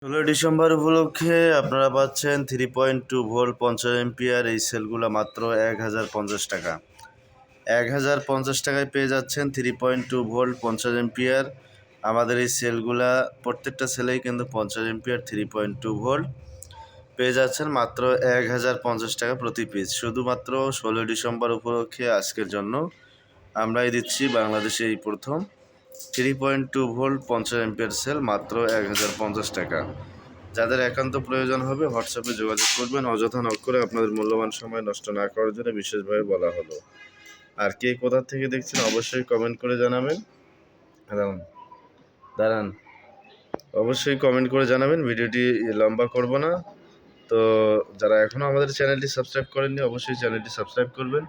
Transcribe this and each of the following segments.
16 December উপলক্ষে আপনারা পাচ্ছেন 3.2 ভোল্ট 50 এম্পিয়ার এই সেলগুলো মাত্র 1050 টাকা। 1050 টাকায় পেয়ে যাচ্ছেন 3.2 ভোল্ট 50 এম্পিয়ার। আমাদের এই সেলগুলা প্রত্যেকটা সেলেই কিন্তু 50 এম্পিয়ার 3.2 ভোল্ট পেয়ে যাচ্ছেন মাত্র 1050 টাকা প্রতি পিস। শুধুমাত্র 16 ডিসেম্বর উপলক্ষে আজকের জন্য আমরাই দিচ্ছি বাংলাদেশে এই প্রথম 3.2 ভোল্ট 50 এম্পিয়ার সেল মাত্র 1050 টাকা। যাদের একান্ত প্রয়োজন হবে হোয়াটসঅ্যাপে যোগাযোগ করবেন। অযথা নক করে আপনাদের মূল্যবান সময় নষ্ট না করার জন্য বিশেষভাবে বলা হলো। আর কে কোথা থেকে দেখছেন অবশ্যই কমেন্ট করে জানাবেন। দাঁড়ান অবশ্যই কমেন্ট করে জানাবেন। ভিডিওটি লম্বা করব না। তো যারা এখনও আমাদের চ্যানেলটি সাবস্ক্রাইব করেননি অবশ্যই চ্যানেলটি সাবস্ক্রাইব করবেন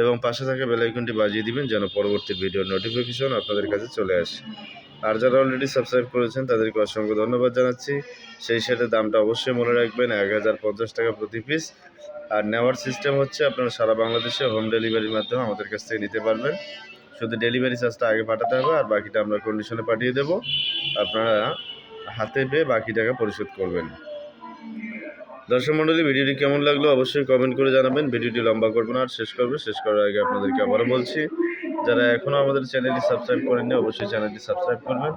এবং পাশে থাকা বেল আইকনটি বাজিয়ে দিবেন যেন পরবর্তী ভিডিওর নোটিফিকেশন আপনাদের কাছে চলে আসে। আর যারা অলরেডি সাবস্ক্রাইব করেছেন তাদেরকে অসংখ্য ধন্যবাদ জানাচ্ছি। সেই সাথে দামটা অবশ্যই মনে রাখবেন 1050 টাকা প্রতি পিস। আর নেওয়ার সিস্টেম হচ্ছে আপনারা সারা বাংলাদেশে হোম ডেলিভারির মাধ্যমে আমাদের কাছ থেকে নিতে পারবেন। শুধু ডেলিভারি চার্জটা আগে পাঠাতে হবে আর বাকিটা আমরা কন্ডিশনে পাঠিয়ে দেব। আপনারা হাতে পেয়ে বাকি টাকা পরিশোধ করবেন। দর্শক মণ্ডলী, ভিডিওটি কেমন লাগলো অবশ্যই কমেন্ট করে জানাবেন। ভিডিওটি লম্বা করবো না, আর শেষ করার আগে আপনাদেরকে আবারও বলছি, যারা এখনও আমাদের চ্যানেলটি সাবস্ক্রাইব করেননি অবশ্যই চ্যানেলটি সাবস্ক্রাইব করবেন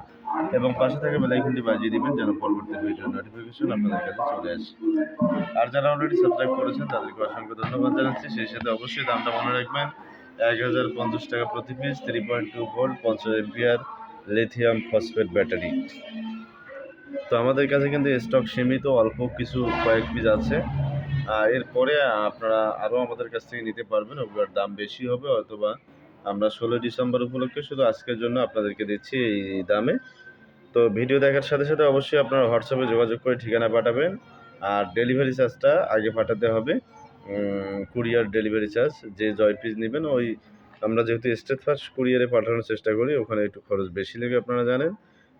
এবং পাশে থাকা বেল আইকনটি বাজিয়ে দিবেন যেন পরবর্তী ভিডিওর নোটিফিকেশন আপনাদের কাছে চলে আসে। আর যারা অলরেডি সাবস্ক্রাইব করেছেন তাদেরকে অসংখ্য ধন্যবাদ জানাচ্ছি। সেই সাথে অবশ্যই দামটা মনে রাখবেন 1050 টাকা প্রতি piece 3.2 volt 50 ampere lithium phosphate battery. তো আমাদের কাছে কিন্তু স্টক সীমিত, অল্প কিছু কয়েক পিস আছে। এরপরে আপনারা আরও আমাদের কাছ থেকে নিতে পারবেন, ওগুলোর দাম বেশি হবে। অথবা আমরা 16 ডিসেম্বর উপলক্ষে শুধু আজকের জন্য আপনাদেরকে দিচ্ছি এই দামে। তো ভিডিও দেখার সাথে সাথে অবশ্যই আপনারা হোয়াটসঅ্যাপে যোগাযোগ করে ঠিকানা পাঠাবেন। আর ডেলিভারি চার্জটা আগে পাঠাতে হবে, কুরিয়ার ডেলিভারি চার্জ। যে জয় পিস নেবেন ওই আমরা যেহেতু স্টেট ফার্স্ট কুরিয়ারে পাঠানোর চেষ্টা করি, ওখানে একটু খরচ বেশি লাগে আপনারা জানেন।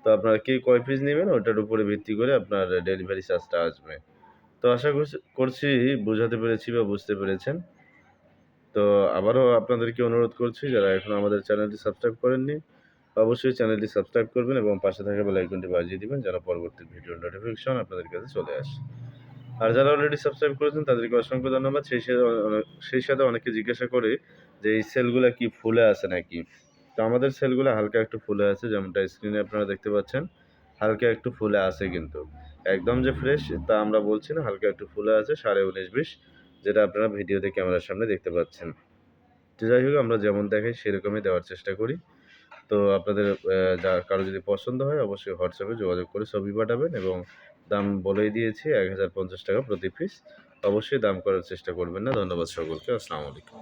তো আপনারা কে কয় পিস নেবেন ওটার উপরে ভিত্তি করে আপনার ডেলিভারি চার্জটা আসবে। তো আশা করছি বোঝাতে পেরেছি বা বুঝতে পেরেছেন। তো আবারও আপনাদেরকে অনুরোধ করছি, যারা এখনও আমাদের চ্যানেলটি সাবস্ক্রাইব করেননি অবশ্যই চ্যানেলটি সাবস্ক্রাইব করবেন এবং পাশে থাকা বেল আইকনটি বাজিয়ে দিবেন যেন পরবর্তী ভিডিওর নোটিফিকেশন আপনাদের কাছে চলে আসে। আর যারা অলরেডি সাবস্ক্রাইব করেছেন তাদেরকে অসংখ্য ধন্যবাদ। সেই সাথে অনেকে জিজ্ঞাসা করে যে এই সেলগুলো কি ফুলে আছে নাকি। তো আমাদের সেলগুলো হালকা একটু ফুলে আছে, যেমনটা স্ক্রিনে আপনারা দেখতে পাচ্ছেন। হালকা একটু ফুলে আছে, কিন্তু একদম যে ফ্রেশ তা আমরা বলছি না, হালকা একটু ফুলে আছে 19.5-20, যেটা আপনারা ভিডিওতে ক্যামেরার সামনে দেখতে পাচ্ছেন। তো যাই হোক, আমরা যেমন দেখাই সেরকমই দেওয়ার চেষ্টা করি। তো আপনাদের কারো যদি পছন্দ হয় অবশ্যই হোয়াটসঅ্যাপে যোগাযোগ করে ছবি পাঠাবেন এবং দাম বলেই দিয়েছি 1050 টাকা প্রতি পিস। অবশ্যই দাম করার চেষ্টা করবেন না। ধন্যবাদ সকলকে। আসসালামু আলাইকুম।